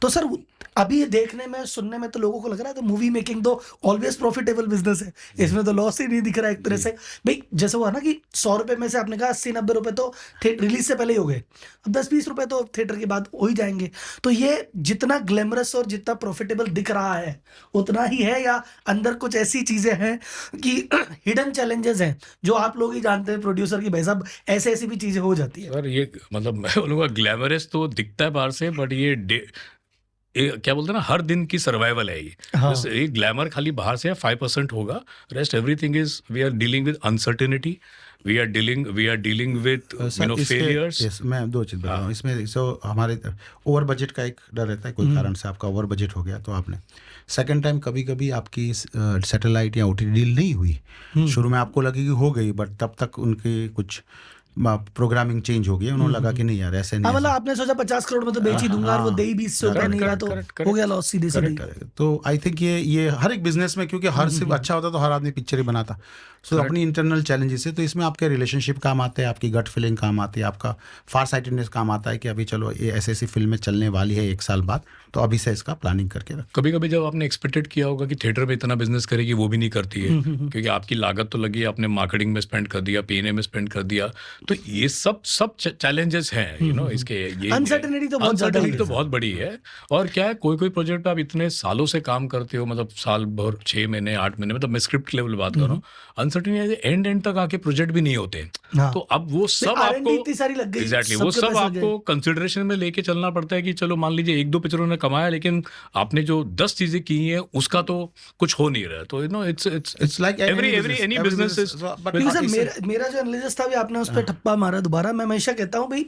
तो सर अभी ये देखने में सुनने में तो लोगों को लग रहा है तो मूवी मेकिंग तो ऑलवेज प्रॉफिटेबल बिजनेस है, इसमें तो लॉस ही नहीं दिख रहा है एक तरह जी। से। भाई जैसे हुआ ना कि 100 रुपए में से आपने कहा 80-90 रुपए तो रिलीज से पहले ही हो गए, अब 10-20 रुपए तो थिएटर के बाद हो ही जाएंगे। तो ये जितना ग्लैमरस और जितना प्रॉफिटेबल दिख रहा है उतना ही है, या अंदर कुछ ऐसी चीजें हैं कि हिडन चैलेंजेस हैं जो आप लोग ही जानते हैं प्रोड्यूसर की, भाई साहब ऐसे ऐसी भी चीजें हो जाती है। सर ये मतलब मैं बोलूँगा ग्लैमरस तो दिखता है बाहर से, बट ये क्या बोलते हैं ना, हर दिन की सर्वाइवल है ये। हाँ। बस ये ग्लैमर खाली बाहर से है, 5% होगा, rest everything is we are dealing with uncertainty, we are dealing with failures. Yes, मैं दो चीज़ बता रहा हूँ इसमें। सो हमारे ओवर बजट का एक डर रहता है, कोई कारण से आपका ओवर बजट हो गया तो आपने सेकंड टाइम कभी कभी आपकी सैटेलाइट या ओटीटी डील नहीं हुई, शुरू में आपको लगी कि हो गई, बट तब तक उनकी कुछ प्रोग्रामिंग चेंज हो गई, उन्होंने लगा कि नहीं यार ऐसे नहीं, मतलब आपने सोचा 50 करोड़ में तो बेच ही दूंगा और वो दे ही 20 से ऊपर नहीं रहा तो हो गया लॉस सीधे सीधे। तो आई थिंक ये हर एक बिजनेस में, क्योंकि हर सिर्फ अच्छा होता तो हर आदमी पिक्चर ही बनाता, सो अपनी इंटरनल चैलेंजेस है। तो इसमें आपके रिलेशनशिप काम आते हैं, आपकी गट फीलिंग काम आती है, आपका फार साइटेडनेस काम आता है कि अभी चलो ये ऐसी फिल्में चलने वाली है 1 साल बाद, तो अभी से इसका प्लानिंग करके रख। कभी कभी जब आपने एक्सपेक्टेड किया होगा कि थिएटर में इतना बिजनेस करेगी, वो भी नहीं करती है, क्योंकि आपकी लागत तो लगी, आपने मार्केटिंग में स्पेंड कर दिया, पीएनए में स्पेंड कर दिया, तो ये सब चैलेंजेस हैं, यू नो, इसके ये अनसर्टेनिटी तो बहुत ज्यादा अनसर्टेनिटी तो बहुत बड़ी है। और क्या है, कोई प्रोजेक्ट आप इतने सालों से काम करते हो, मतलब साल भर, 6 महीने 8 महीने, मतलब मैं स्क्रिप्ट लेवल बात कर रहा हूँ, अनसर्टेनिटी एंड तक आके प्रोजेक्ट भी नहीं होते। हाँ। तो अब वो सब आपको इतनी सारी लग गई, एग्जैक्टली वो सबके सब पैसे लग आपको कंसिडरेशन में लेके चलना पड़ता है कि चलो मान लीजिए 1-2 पिक्चरों ने कमाया, लेकिन आपने जो 10 चीजें की हैं उसका तो कुछ हो नहीं रहा। तो you know it's like any business is. क्योंकि सर मेरा जो एनालिसिस था भी आपने उस पर ठप्पा मारा दोबारा। मैं हमेशा कहता हूँ भाई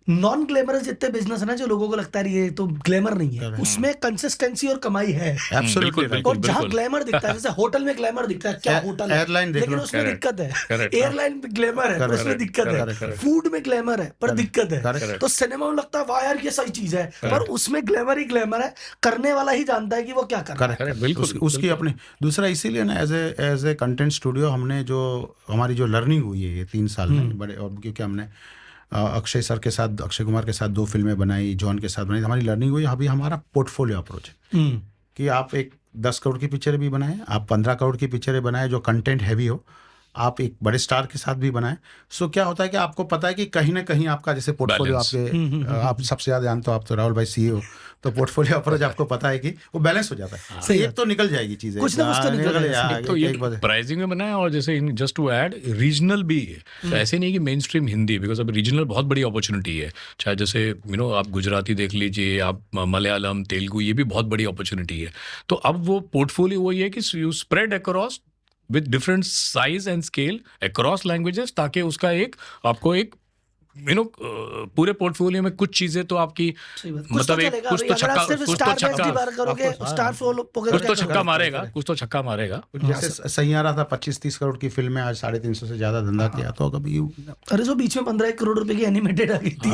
नॉन ग्लैमरस जितने बिजनेस है ना जो लोगों को लगता है ये तो ग्लैमर नहीं है, उसमें कंसिस्टेंसी और कमाई है। Absolutely, और जहाँ ग्लैमर दिखता है, जैसे होटल में ग्लैमर दिखता है, क्या होटल है, एयरलाइन देख लेकिन लो, उसमें दिक्कत है। correct, एयरलाइन में ग्लैमर है पर उसमें दिक्कत है, फूड में ग्लैमर है पर दिक्कत है। तो सिनेमा में लगता है वाह यार ये सही चीज है, पर उसमें ग्लैमर ही ग्लैमर है, करने वाला ही जानता है कि वो क्या कर रहा है। करेक्ट, बिल्कुल, उसकी अपनी दूसरा, इसीलिए ना एज ए कंटेंट स्टूडियो हमने जो हमारी जो लर्निंग हुई है ये 3 साल में बड़े, और क्योंकि हमने अक्षय सर के साथ, अक्षय कुमार के साथ 2 फिल्में बनाई, जॉन के साथ बनाई, हमारी लर्निंग हुई। अभी हमारा पोर्टफोलियो अप्रोच है कि आप एक 10 करोड़ की पिक्चरें भी बनाएं, आप 15 करोड़ की पिक्चरें बनाएं जो कंटेंट हैवी हो, आप एक बड़े स्टार के साथ भी बनाएं। सो क्या होता है कि आपको पता है कि कहीं ना कहीं आपका जैसे पोर्टफोलियो आपके आप सबसे ज्यादा जानते हो, आप तो राहुल भाई सीईओ, तो पोर्टफोलियो अप्रोच आपको पता है कि वो बैलेंस हो जाता है। सही, एक तो निकल जाएगी चीजें, कुछ ना कुछ तो निकल जाएगा। तो ये प्राइसिंग में बनाया, और जैसे जस्ट टू ऐड रीजनल भी है, तो ऐसे नहीं कि मेन स्ट्रीम हिंदी, बिकॉज अब रीजनल बहुत बड़ी अपॉर्चुनिटी है। चाहे जैसे यू नो आप गुजराती देख लीजिए, आप मलयालम, तेलुगु, ये भी बहुत बड़ी अपॉर्चुनिटी है। तो अब वो पोर्टफोलियो वही है कि you spread across with different size and scale across languages, ताकि उसका आपको एक यू नो पूरे पोर्टफोलियो में कुछ चीजें तो आपकी मतलब एक कुछ तो छक्का मारेगा, कुछ तो छक्का मारेगा। जैसे सैयारा था 25-30 करोड़ की फिल्म में, आज 350 से ज्यादा धंधा किया। तो कभी अरे जो बीच में 15 करोड़ रुपए की एनिमेटेड आ गई थी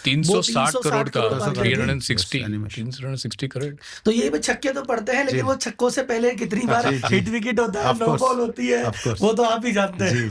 360 करोड़ का 360 करोड़। तो ये भी छक्के तो पड़ते हैं, लेकिन वो छक्कों से पहले कितनी बार हिट विकेट होता है, नो बॉल होती है, वो तो आप ही जानते हैं।